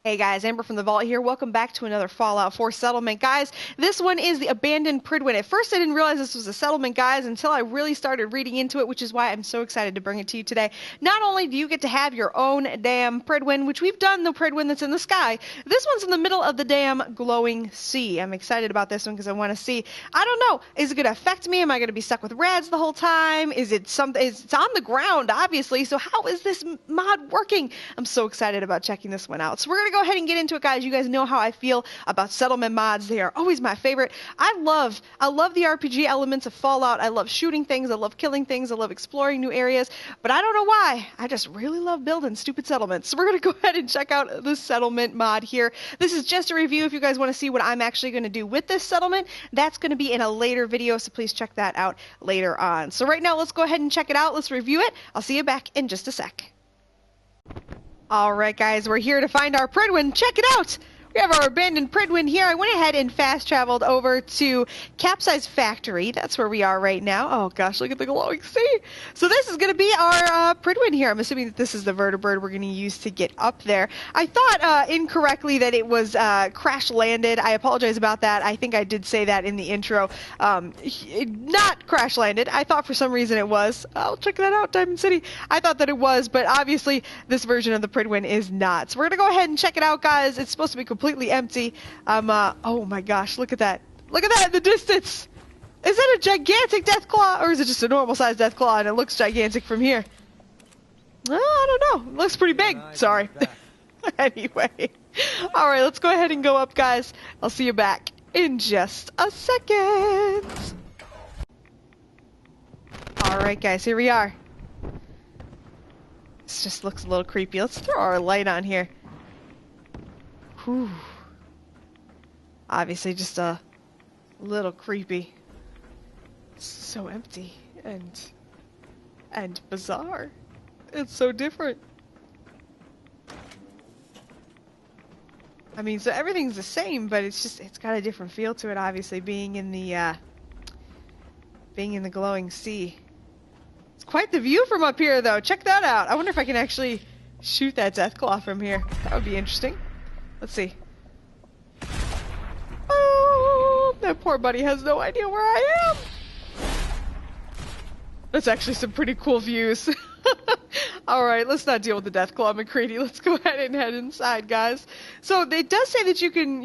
Hey guys, Amber from the Vault here. Welcome back to another Fallout 4 settlement. Guys, this one is the abandoned Prydwen. At first I didn't realize this was a settlement, guys, until I really started reading into it, which is why I'm so excited to bring it to you today. Not only do you get to have your own damn Prydwen, which we've done the Prydwen that's in the sky, this one's in the middle of the damn glowing sea. I'm excited about this one because I want to see, I don't know, is it going to affect me? Am I going to be stuck with rads the whole time? Is it something, it's on the ground, obviously, so how is this mod working? I'm so excited about checking this one out. So we're going to go ahead and get into it, guys. You guys know how I feel about settlement mods. They are always my favorite. I love the RPG elements of Fallout. I love shooting things. I love killing things. I love exploring new areas. But I don't know why. I just really love building stupid settlements. So we're going to go ahead and check out the settlement mod here. This is just a review. If you guys want to see what I'm actually going to do with this settlement, that's going to be in a later video. So please check that out later on. So right now, let's go ahead and check it out. Let's review it. I'll see you back in just a sec. Alright guys, we're here to find our Prydwen. Check it out! We have our abandoned Prydwen here. I went ahead and fast traveled over to Capsize Factory. That's where we are right now. Oh gosh, look at the glowing sea. So this is going to be our Prydwen here. I'm assuming that this is the vertibird we're going to use to get up there. I thought incorrectly that it was crash landed. I apologize about that. I think I did say that in the intro. Not crash landed. I thought for some reason it was. I'll check that out, Diamond City. I thought that it was, but obviously this version of the Prydwen is not. So we're going to go ahead and check it out, guys. It's supposed to be completely empty. Oh my gosh, look at that. Look at that in the distance. Is that a gigantic deathclaw, or is it just a normal sized deathclaw and it looks gigantic from here? I don't know. It looks pretty big. Sorry. Anyway. Alright, let's go ahead and go up, guys. I'll see you back in just a second. Alright, guys, here we are. This just looks a little creepy. Let's throw our light on here. Whew. Obviously just a little creepy. It's so empty and bizarre. It's so different. I mean, so everything's the same, but it's got a different feel to it, obviously, being in the glowing sea. It's quite the view from up here, though. Check that out. I wonder if I can actually shoot that deathclaw from here. That would be interesting. Let's see. Oh, that poor buddy has no idea where I am. That's actually some pretty cool views. Alright, let's not deal with the Deathclaw McCready. Let's go ahead and head inside, guys. So it does say that you can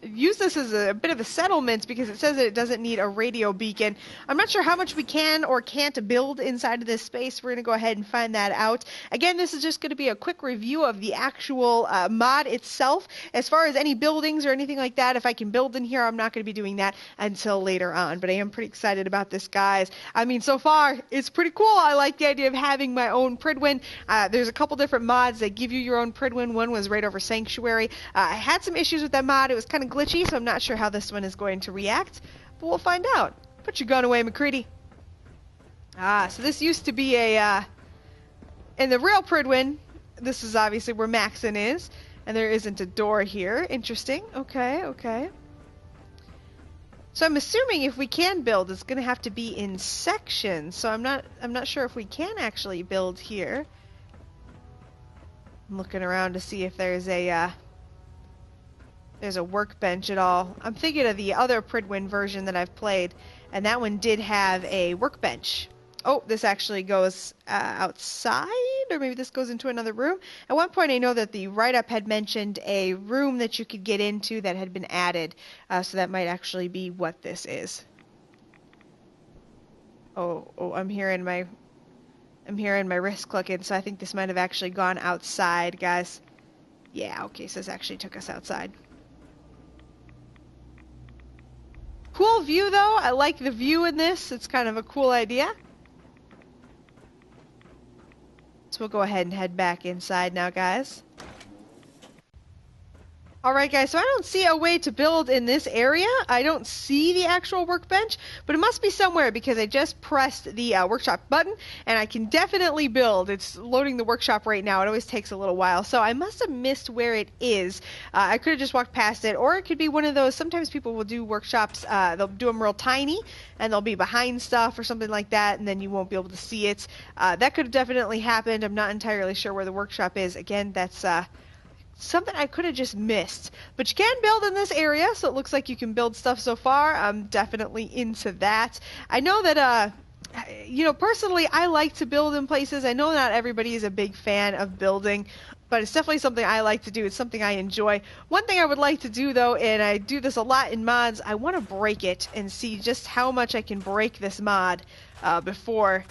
use this as a bit of a settlement because it says that it doesn't need a radio beacon. I'm not sure how much we can or can't build inside of this space. We're going to go ahead and find that out. Again, this is just going to be a quick review of the actual mod itself. As far as any buildings or anything like that, if I can build in here, I'm not going to be doing that until later on. But I am pretty excited about this, guys. I mean, so far, it's pretty cool. I like the idea of having my own Prydwen. There's a couple different mods that give you your own Prydwen. One was right over Sanctuary. I had some issues with that mod. It was kind of glitchy, so I'm not sure how this one is going to react, but we'll find out. Put your gun away, McCready. So this used to be a, in the real Prydwen, this is obviously where Maxon is, and there isn't a door here. Interesting. Okay, okay. So I'm assuming if we can build, it's going to have to be in sections, so I'm not sure if we can actually build here. I'm looking around to see if there's a workbench at all. I'm thinking of the other Prydwen version that I've played, and that one did have a workbench. Oh, this actually goes outside, or maybe this goes into another room. At one point I know that the write-up had mentioned a room that you could get into that had been added, so that might actually be what this is. Oh, I'm hearing my wrist clicking, so I think this might have actually gone outside, guys. Yeah, okay, so this actually took us outside. Cool view, though. I like the view in this. It's kind of a cool idea. So we'll go ahead and head back inside now, guys. Alright guys, so I don't see a way to build in this area. I don't see the actual workbench, but it must be somewhere because I just pressed the workshop button and I can definitely build. It's loading the workshop right now. It always takes a little while, so I must have missed where it is. I could have just walked past it, or it could be one of those, sometimes people will do workshops, they'll do them real tiny and they'll be behind stuff or something like that, and then you won't be able to see it. That could have definitely happened. I'm not entirely sure where the workshop is. Again, that's something I could have just missed. But you can build in this area, so it looks like you can build stuff so far. I'm definitely into that. I know that, you know, personally, I like to build in places. I know not everybody is a big fan of building, but it's definitely something I like to do. It's something I enjoy. One thing I would like to do, though, and I do this a lot in mods, I want to break it and see just how much I can break this mod before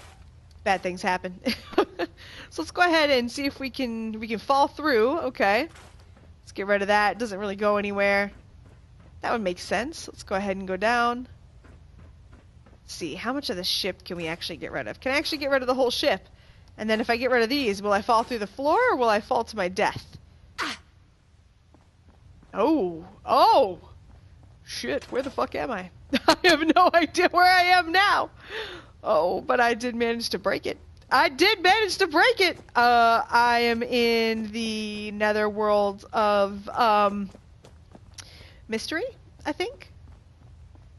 bad things happen. So let's go ahead and see if we can fall through. Okay. Let's get rid of that. It doesn't really go anywhere. That would make sense. Let's go ahead and go down. Let's see, how much of the ship can we actually get rid of? Can I actually get rid of the whole ship? And then if I get rid of these, will I fall through the floor or will I fall to my death? Oh. Oh! Shit, where the fuck am I? I have no idea where I am now. Oh, but I did manage to break it. I did manage to break it! I am in the netherworld of, mystery, I think?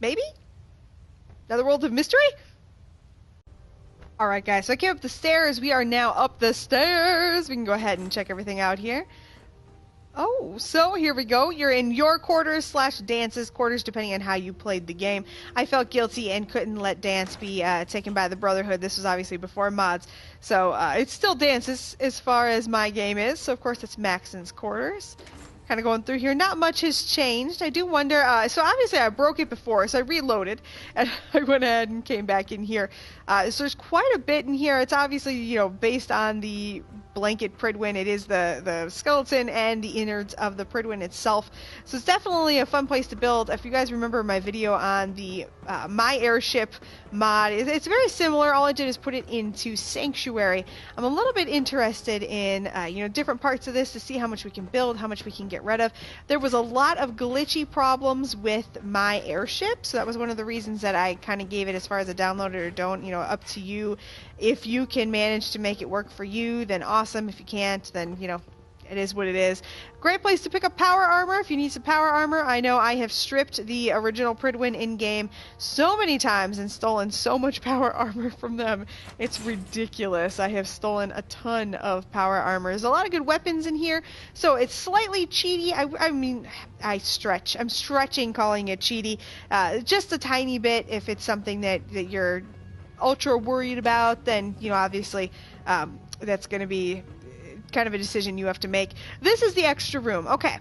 Maybe? Netherworld of mystery? Alright guys, so I came up the stairs. We are now up the stairs. We can go ahead and check everything out here. Oh, so here we go. You're in your quarters / Dance's quarters, depending on how you played the game. I felt guilty and couldn't let Dance be taken by the Brotherhood. This was obviously before mods. So it's still Dance's as far as my game is. So of course it's Maxon's quarters. Kind of going through here. Not much has changed. I do wonder, so obviously I broke it before, so I reloaded, and I went ahead and came back in here. So there's quite a bit in here. It's obviously, you know, based on the blanket Prydwen. It is the skeleton and the innards of the Prydwen itself. So it's definitely a fun place to build. If you guys remember my video on the My Airship mod, it's very similar. All I did is put it into Sanctuary. I'm a little bit interested in, you know, different parts of this to see how much we can build, how much we can get rid of. There was a lot of glitchy problems with My Airship, so that was one of the reasons that I kind of gave it as far as a download it or don't, you know, up to you. If you can manage to make it work for you, then awesome. If you can't, then, you know, it is what it is. Great place to pick up power armor if you need some power armor. I know I have stripped the original Prydwen in-game so many times and stolen so much power armor from them. It's ridiculous. I have stolen a ton of power armor. There's a lot of good weapons in here, so it's slightly cheaty. I mean, I stretch. I'm stretching calling it cheaty. Just a tiny bit. If it's something that you're ultra worried about, then, you know, obviously that's going to be kind of a decision you have to make. This is the extra room. Okay.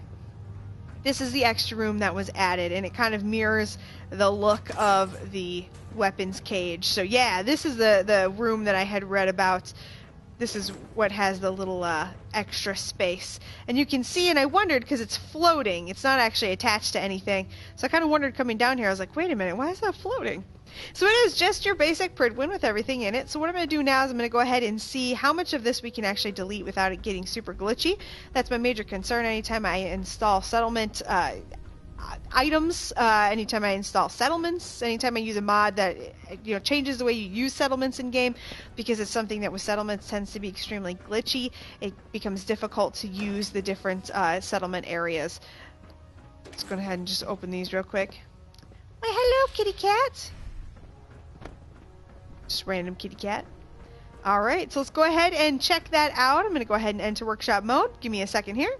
This is the extra room that was added, and it kind of mirrors the look of the weapons cage. So yeah, this is the room that I had read about. This is what has the little extra space. And you can see, and I wondered, because it's floating, it's not actually attached to anything. So I kind of wondered coming down here, I was like, wait a minute, why is that floating? So it is just your basic Prydwen with everything in it. So what I'm going to do now is I'm going to go ahead and see how much of this we can actually delete without it getting super glitchy. That's my major concern anytime I install settlement items, anytime I install settlements, anytime I use a mod that, you know, changes the way you use settlements in game, because it's something that with settlements tends to be extremely glitchy. It becomes difficult to use the different settlement areas. Let's go ahead and just open these real quick. Why, hello, kitty cat. Just random kitty cat. Alright, so let's go ahead and check that out. I'm going to go ahead and enter workshop mode. Give me a second here.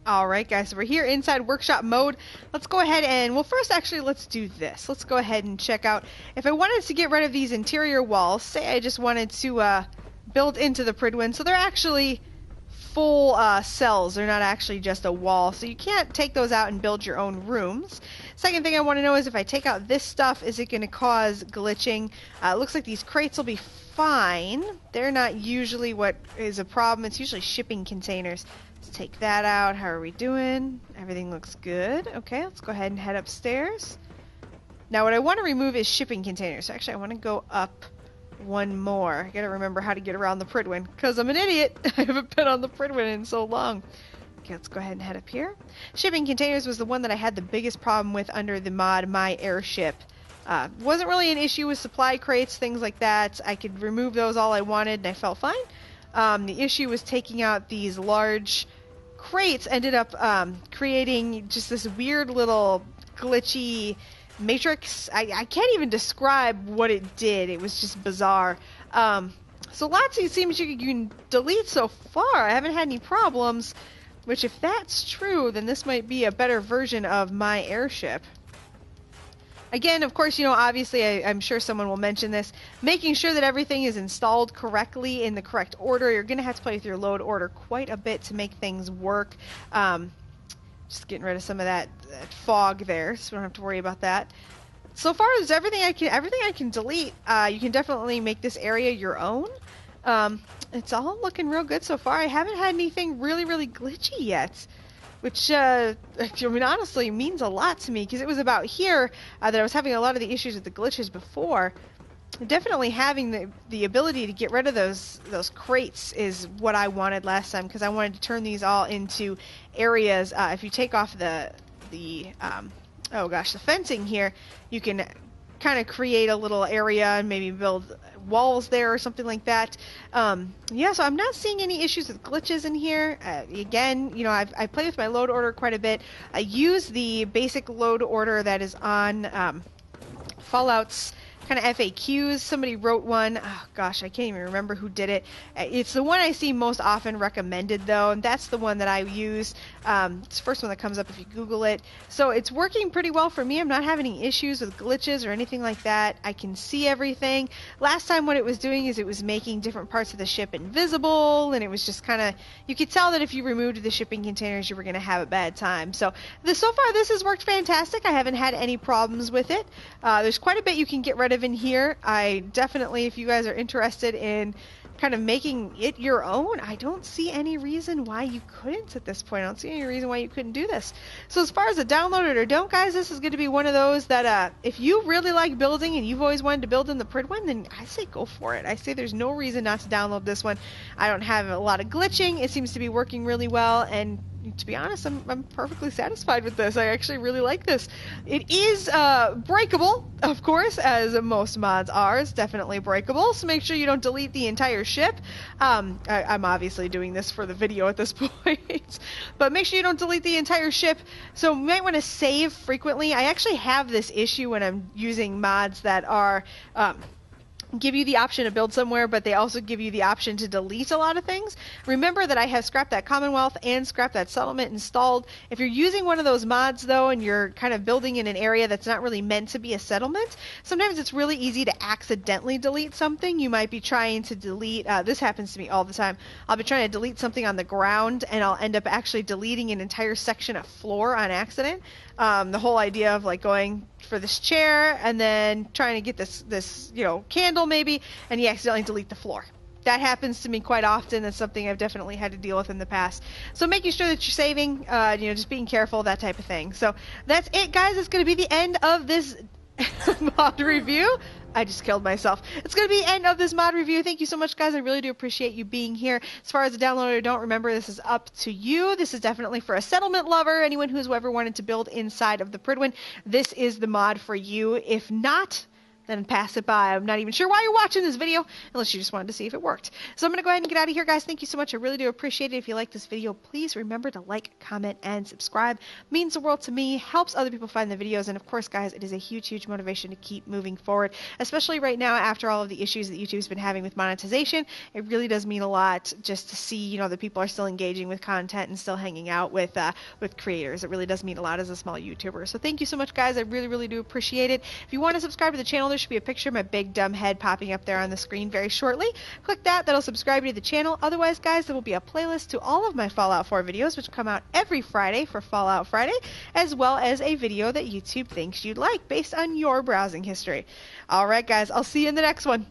Alright guys, so we're here inside workshop mode. Let's go ahead and, well, first actually let's do this. Let's go ahead and check out, if I wanted to get rid of these interior walls, say I just wanted to build into the Prydwen, so they're actually full cells, they're not actually just a wall, so you can't take those out and build your own rooms. Second thing I want to know is if I take out this stuff, is it going to cause glitching? It looks like these crates will be fine. They're not usually what is a problem, it's usually shipping containers. Let's take that out. How are we doing? Everything looks good. Okay, let's go ahead and head upstairs. Now what I want to remove is shipping containers. So actually I want to go up one more. I gotta remember how to get around the Prydwen, because I'm an idiot. I haven't been on the Prydwen in so long. Okay, let's go ahead and head up here. Shipping containers was the one that I had the biggest problem with under the mod My Airship. Wasn't really an issue with supply crates, things like that. I could remove those all I wanted and I felt fine. The issue was taking out these large crates ended up creating just this weird little glitchy matrix. I can't even describe what it did. It was just bizarre. So lots of it seems you can delete so far. I haven't had any problems, which if that's true, then this might be a better version of my airship. Again, of course, you know, obviously, I'm sure someone will mention this. Making sure that everything is installed correctly in the correct order. You're going to have to play with your load order quite a bit to make things work. Just getting rid of some of that fog there, so we don't have to worry about that. So far, there's everything I can delete. You can definitely make this area your own. It's all looking real good so far. I haven't had anything really, really glitchy yet, which, I mean, honestly means a lot to me, because it was about here that I was having a lot of the issues with the glitches before. Definitely having the ability to get rid of those crates is what I wanted last time, because I wanted to turn these all into areas. If you take off the fencing here, you can kind of create a little area and maybe build walls there or something like that. Yeah, so I'm not seeing any issues with glitches in here. Again, you know, I play with my load order quite a bit. I use the basic load order that is on Fallout's kind of FAQs. Somebody wrote one. Oh gosh, I can't even remember who did it. It's the one I see most often recommended though, and that's the one that I use. It's the first one that comes up if you Google it. So it's working pretty well for me. I'm not having any issues with glitches or anything like that. I can see everything. Last time what it was doing is it was making different parts of the ship invisible, and it was just kind of, you could tell that if you removed the shipping containers you were going to have a bad time. So far this has worked fantastic. I haven't had any problems with it. There's quite a bit you can get rid of in here. I definitely, if you guys are interested in kind of making it your own, I don't see any reason why you couldn't at this point. I don't see any reason why you couldn't do this. So as far as a download it or don't, guys, this is going to be one of those that if you really like building and you've always wanted to build in the Prydwen, then I say go for it. I say there's no reason not to download this one. I don't have a lot of glitching. It seems to be working really well, and to be honest, I'm perfectly satisfied with this. I actually really like this. It is breakable, of course, as most mods are. It's definitely breakable, so make sure you don't delete the entire ship. I'm obviously doing this for the video at this point, but make sure you don't delete the entire ship. So you might want to save frequently. I actually have this issue when I'm using mods that are give you the option to build somewhere, but they also give you the option to delete a lot of things. Remember that I have Scrap That Commonwealth and Scrap That Settlement installed. If you're using one of those mods though, and you're kind of building in an area that's not really meant to be a settlement, sometimes it's really easy to accidentally delete something. You might be trying to delete, this happens to me all the time, I'll be trying to delete something on the ground and I'll end up actually deleting an entire section of floor on accident. The whole idea of like going for this chair and then trying to get this you know, candle maybe, and you accidentally delete the floor. That happens to me quite often. That's something I've definitely had to deal with in the past. So making sure that you're saving, you know, just being careful, that type of thing. So that's it, guys. It's going to be the end of this mod review. I just killed myself. It's going to be the end of this mod review. Thank you so much, guys. I really do appreciate you being here. As far as the download or don't, remember, this is up to you. This is definitely for a settlement lover, anyone who's ever wanted to build inside of the Prydwen. This is the mod for you. If not, then pass it by. I'm not even sure why you're watching this video, unless you just wanted to see if it worked. So I'm going to go ahead and get out of here, guys. Thank you so much. I really do appreciate it. If you like this video, please remember to like, comment, and subscribe. It means the world to me, helps other people find the videos, and of course, guys, it is a huge, huge motivation to keep moving forward, especially right now after all of the issues that YouTube's been having with monetization. It really does mean a lot just to see, you know, that people are still engaging with content and still hanging out with creators. It really does mean a lot as a small YouTuber. So thank you so much, guys. I really, really do appreciate it. If you want to subscribe to the channel, there should be a picture of my big dumb head popping up there on the screen very shortly. Click that. That'll subscribe you to the channel. Otherwise, guys, there will be a playlist to all of my Fallout 4 videos, which come out every Friday for Fallout Friday, as well as a video that YouTube thinks you'd like based on your browsing history. All right, guys, I'll see you in the next one.